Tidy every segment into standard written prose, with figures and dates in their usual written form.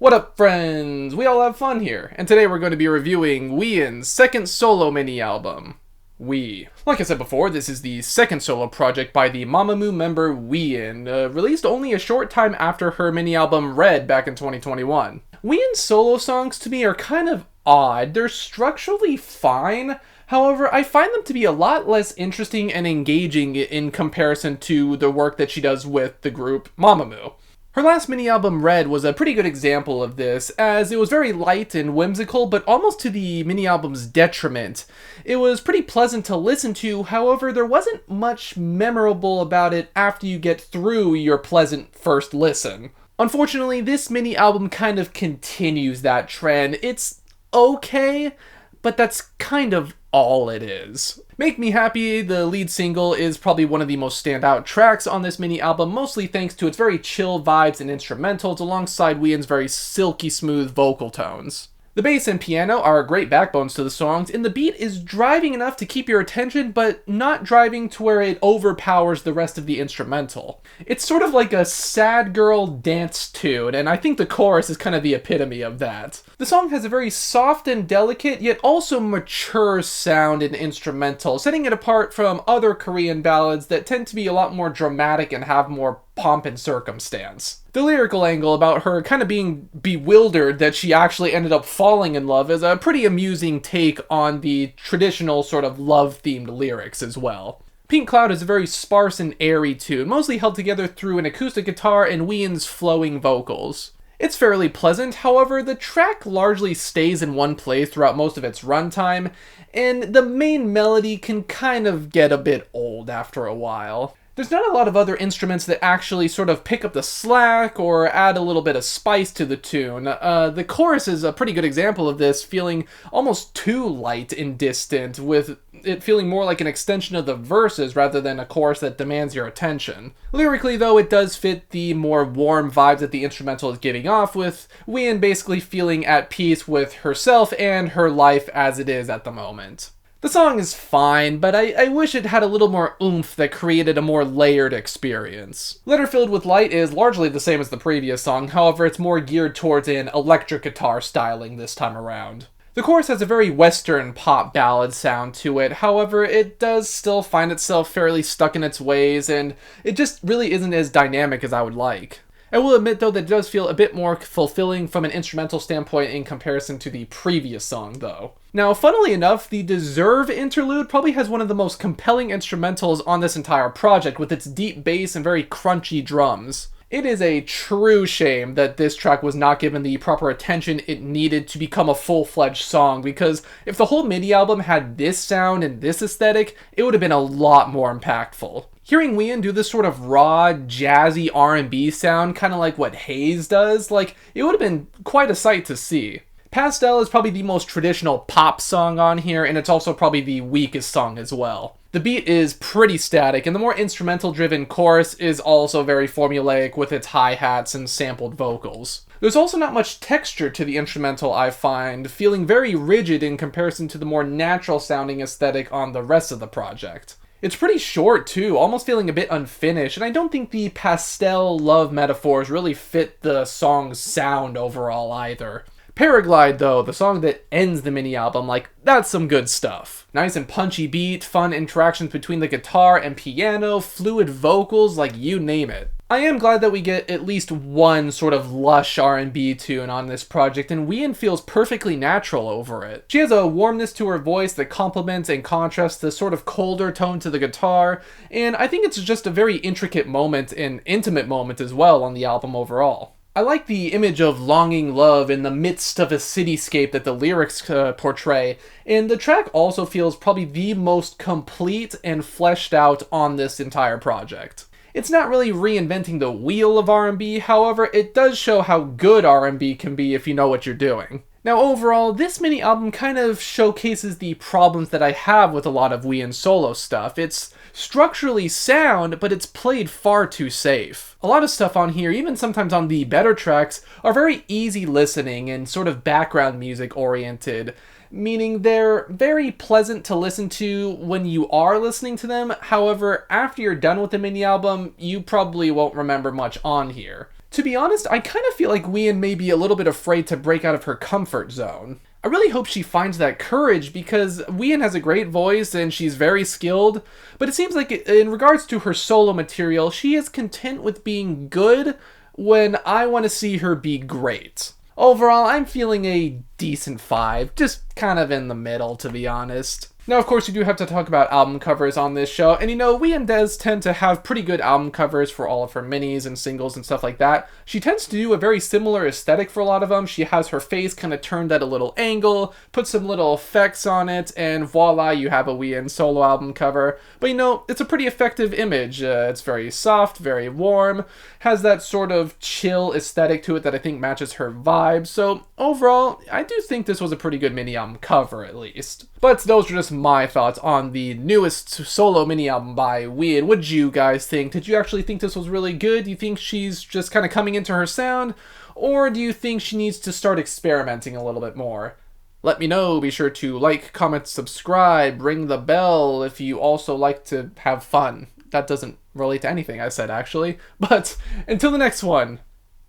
What up, friends? We all have fun here, and today we're going to be reviewing Wheein's second solo mini-album, We. Like I said before, this is the second solo project by the Mamamoo member Wheein, released only a short time after her mini-album Red back in 2021. Wheein's solo songs to me are kind of odd. They're structurally fine, however, I find them to be a lot less interesting and engaging in comparison to the work that she does with the group Mamamoo. Her last mini-album, Red, was a pretty good example of this, as it was very light and whimsical, but almost to the mini-album's detriment. It was pretty pleasant to listen to, however, there wasn't much memorable about it after you get through your pleasant first listen. Unfortunately, this mini-album kind of continues that trend. It's okay, but that's kind of all it is. Make Me Happy, the lead single, is probably one of the most standout tracks on this mini-album, mostly thanks to its very chill vibes and instrumentals alongside Wheein's very silky smooth vocal tones. The bass and piano are great backbones to the songs, and the beat is driving enough to keep your attention, but not driving to where it overpowers the rest of the instrumental. It's sort of like a sad girl dance tune, and I think the chorus is kind of the epitome of that. The song has a very soft and delicate, yet also mature sound and instrumental, setting it apart from other Korean ballads that tend to be a lot more dramatic and have more pomp and circumstance. The lyrical angle about her kind of being bewildered that she actually ended up falling in love is a pretty amusing take on the traditional sort of love-themed lyrics as well. Pink Cloud is a very sparse and airy tune, mostly held together through an acoustic guitar and Wheein's flowing vocals. It's fairly pleasant, however, the track largely stays in one place throughout most of its runtime, and the main melody can kind of get a bit old after a while. There's not a lot of other instruments that actually sort of pick up the slack or add a little bit of spice to the tune. The chorus is a pretty good example of this, feeling almost too light and distant, with it feeling more like an extension of the verses rather than a chorus that demands your attention. Lyrically, though, it does fit the more warm vibes that the instrumental is giving off, with Wheein basically feeling at peace with herself and her life as it is at the moment. The song is fine, but I wish it had a little more oomph that created a more layered experience. Letter Filled with Light is largely the same as the previous song, however it's more geared towards an electric guitar styling this time around. The chorus has a very western pop ballad sound to it, however it does still find itself fairly stuck in its ways, and it just really isn't as dynamic as I would like. I will admit, though, that it does feel a bit more fulfilling from an instrumental standpoint in comparison to the previous song, though. Now, funnily enough, the Deserve interlude probably has one of the most compelling instrumentals on this entire project, with its deep bass and very crunchy drums. It is a true shame that this track was not given the proper attention it needed to become a full-fledged song, because if the whole mini-album had this sound and this aesthetic, it would have been a lot more impactful. Hearing Wheein do this sort of raw, jazzy R&B sound, kind of like what Haze does, it would have been quite a sight to see. Pastel is probably the most traditional pop song on here, and it's also probably the weakest song as well. The beat is pretty static, and the more instrumental-driven chorus is also very formulaic with its hi-hats and sampled vocals. There's also not much texture to the instrumental, I find, feeling very rigid in comparison to the more natural-sounding aesthetic on the rest of the project. It's pretty short, too, almost feeling a bit unfinished, and I don't think the pastel love metaphors really fit the song's sound overall either. Paraglide, though, the song that ends the mini-album, that's some good stuff. Nice and punchy beat, fun interactions between the guitar and piano, fluid vocals, you name it. I am glad that we get at least one sort of lush R&B tune on this project, and Wheein feels perfectly natural over it. She has a warmness to her voice that complements and contrasts the sort of colder tone to the guitar, and I think it's just a very intricate moment and intimate moment as well on the album overall. I like the image of longing love in the midst of a cityscape that the lyrics portray, and the track also feels probably the most complete and fleshed out on this entire project. It's not really reinventing the wheel of R&B, however, it does show how good R&B can be if you know what you're doing. Now overall, this mini-album kind of showcases the problems that I have with a lot of Wheein solo stuff. It's structurally sound, but it's played far too safe. A lot of stuff on here, even sometimes on the better tracks, are very easy listening and sort of background music oriented, meaning they're very pleasant to listen to when you are listening to them. However, after you're done with the mini-album, you probably won't remember much on here. To be honest, I kind of feel like Wheein may be a little bit afraid to break out of her comfort zone. I really hope she finds that courage because Wheein has a great voice and she's very skilled, but it seems like in regards to her solo material, she is content with being good when I want to see her be great. Overall, I'm feeling a decent 5, just kind of in the middle, to be honest. Now, of course, we do have to talk about album covers on this show, and Wheein does tend to have pretty good album covers for all of her minis and singles and stuff like that. She tends to do a very similar aesthetic for a lot of them. She has her face kind of turned at a little angle, put some little effects on it, and voila, you have a Wheein solo album cover. But it's a pretty effective image. It's very soft, very warm, has that sort of chill aesthetic to it that I think matches her vibe. So overall, I do think this was a pretty good mini album cover, at least. But those are just my thoughts on the newest solo mini album by Wheein. What did you guys think? Did you actually think this was really good? Do you think she's just kind of coming into her sound? Or do you think she needs to start experimenting a little bit more? Let me know. Be sure to like, comment, subscribe, ring the bell if you also like to have fun. That doesn't relate to anything I said, actually. But until the next one,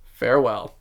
farewell.